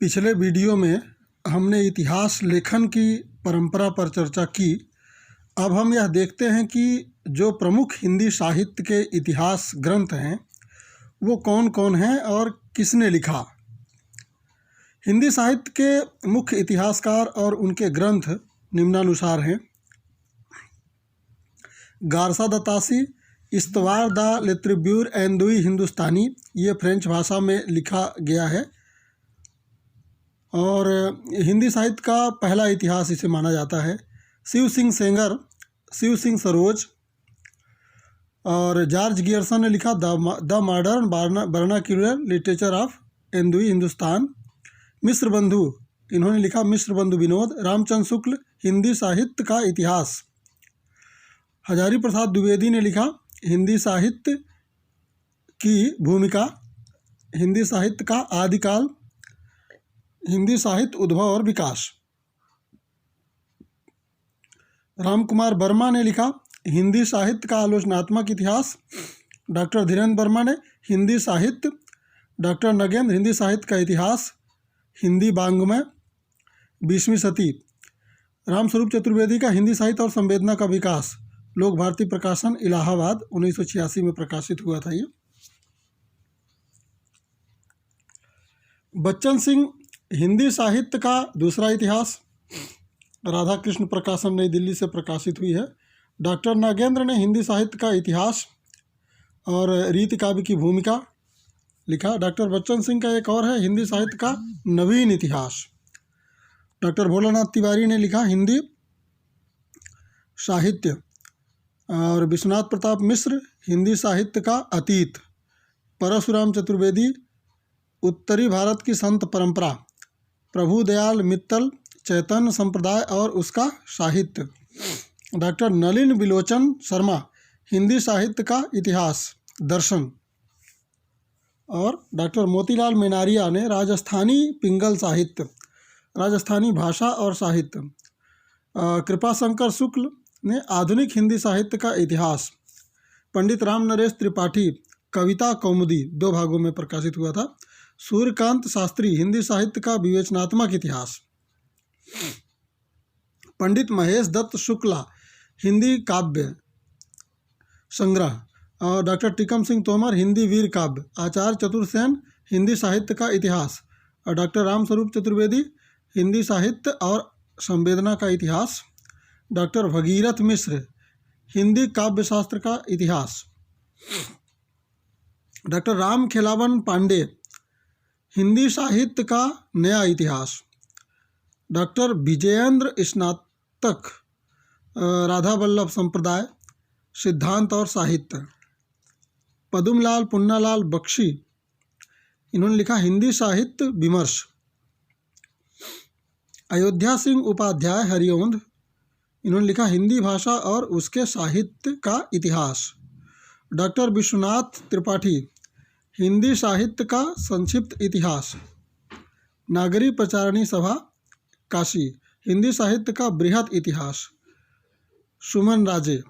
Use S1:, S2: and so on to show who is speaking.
S1: पिछले वीडियो में हमने इतिहास लेखन की परंपरा पर चर्चा की। अब हम यह देखते हैं कि जो प्रमुख हिंदी साहित्य के इतिहास ग्रंथ हैं वो कौन कौन हैं और किसने लिखा। हिंदी साहित्य के मुख्य इतिहासकार और उनके ग्रंथ निम्नानुसार हैं। गारसा द तासी, इस्तवार द लेत्रिब्यूर एंदुई हिंदुस्तानी, ये फ्रेंच भाषा में लिखा गया है और हिंदी साहित्य का पहला इतिहास इसे माना जाता है। शिव सिंह सेंगर, शिव सिंह सरोज और जॉर्ज गियर्सन ने लिखा the modern vernacular literature of एंदुई हिंदुस्तान। मिश्र बंधु, इन्होंने लिखा मिश्र बंधु विनोद। रामचंद्र शुक्ल, हिंदी साहित्य का इतिहास। हजारी प्रसाद द्विवेदी ने लिखा हिंदी साहित्य की भूमिका, हिंदी साहित्य का आदिकाल, हिंदी साहित्य उद्भव और विकास। राम कुमार वर्मा ने लिखा हिंदी साहित्य का आलोचनात्मक इतिहास। डॉक्टर धीरेन्द्र वर्मा ने हिंदी साहित्य। डॉक्टर नगेंद्र, हिंदी साहित्य का इतिहास, हिंदी वाङ्मय 20वीं सदी। रामस्वरूप चतुर्वेदी का हिंदी साहित्य और संवेदना का विकास, लोक भारती प्रकाशन, इलाहाबाद, 1986 में प्रकाशित हुआ था ये। बच्चन सिंह, हिंदी साहित्य का दूसरा इतिहास, राधा कृष्ण प्रकाशन, नई दिल्ली से प्रकाशित हुई है। डॉक्टर नागेंद्र ने हिंदी साहित्य का इतिहास और रीति काव्य की भूमिका लिखा। डॉक्टर बच्चन सिंह का एक और है हिंदी साहित्य का नवीन इतिहास। डॉक्टर भोलानाथ तिवारी ने लिखा हिंदी साहित्य और विश्वनाथ प्रताप मिश्र हिंदी साहित्य का अतीत। परशुराम चतुर्वेदी उत्तरी भारत की संत परंपरा। प्रभु दयाल मित्तल चैतन्य संप्रदाय और उसका साहित्य। डॉक्टर नलिन बिलोचन शर्मा हिंदी साहित्य का इतिहास दर्शन। और डॉक्टर मोतीलाल मेनारिया ने राजस्थानी पिंगल साहित्य, राजस्थानी भाषा और साहित्य। कृपाशंकर शुक्ल ने आधुनिक हिंदी साहित्य का इतिहास। पंडित राम नरेश त्रिपाठी कविता कौमुदी 2 भागों में प्रकाशित हुआ था। सूर्यकांत शास्त्री हिंदी साहित्य का विवेचनात्मक इतिहास। पंडित महेश दत्त शुक्ला हिंदी काव्य संग्रह। और डॉक्टर टीकम सिंह तोमर हिंदी वीर काव्य। आचार्य चतुर्सेन हिंदी साहित्य का इतिहास। और डॉक्टर रामस्वरूप चतुर्वेदी हिंदी साहित्य और संवेदना का इतिहास। डॉक्टर भगीरथ मिश्र हिंदी काव्य शास्त्र का इतिहास। डॉक्टर राम खेलावन पांडे हिंदी साहित्य का नया इतिहास। डॉक्टर विजयेंद्र स्नातक राधा वल्लभ संप्रदाय, सिद्धांत और साहित्य। पदुमलाल पुन्नालाल बख्शी, इन्होंने लिखा हिंदी साहित्य विमर्श। अयोध्या सिंह उपाध्याय हरिओंद, इन्होंने लिखा हिंदी भाषा और उसके साहित्य का इतिहास। डॉक्टर विश्वनाथ त्रिपाठी हिंदी साहित्य का संक्षिप्त इतिहास। नागरी प्रचारणी सभा काशी हिंदी साहित्य का बृहद इतिहास। सुमन राजे।